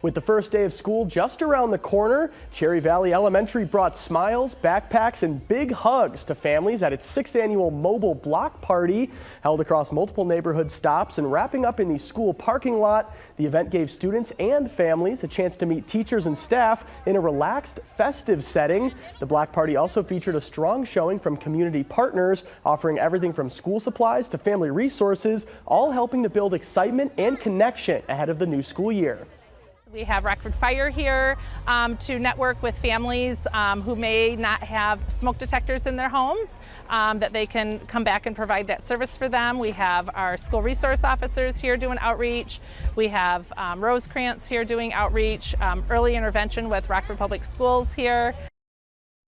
With the first day of school just around the corner, Cherry Valley Elementary brought smiles, backpacks, and big hugs to families at its 6th annual mobile block party. Held across multiple neighborhood stops and wrapping up in the school parking lot, the event gave students and families a chance to meet teachers and staff in a relaxed, festive setting. The block party also featured a strong showing from community partners, offering everything from school supplies to family resources, all helping to build excitement and connection ahead of the new school year. We have Rockford Fire here to network with families who may not have smoke detectors in their homes, that they can come back and provide that service for them. We have our school resource officers here doing outreach. We have Rosecrans here doing outreach, early intervention with Rockford Public Schools here.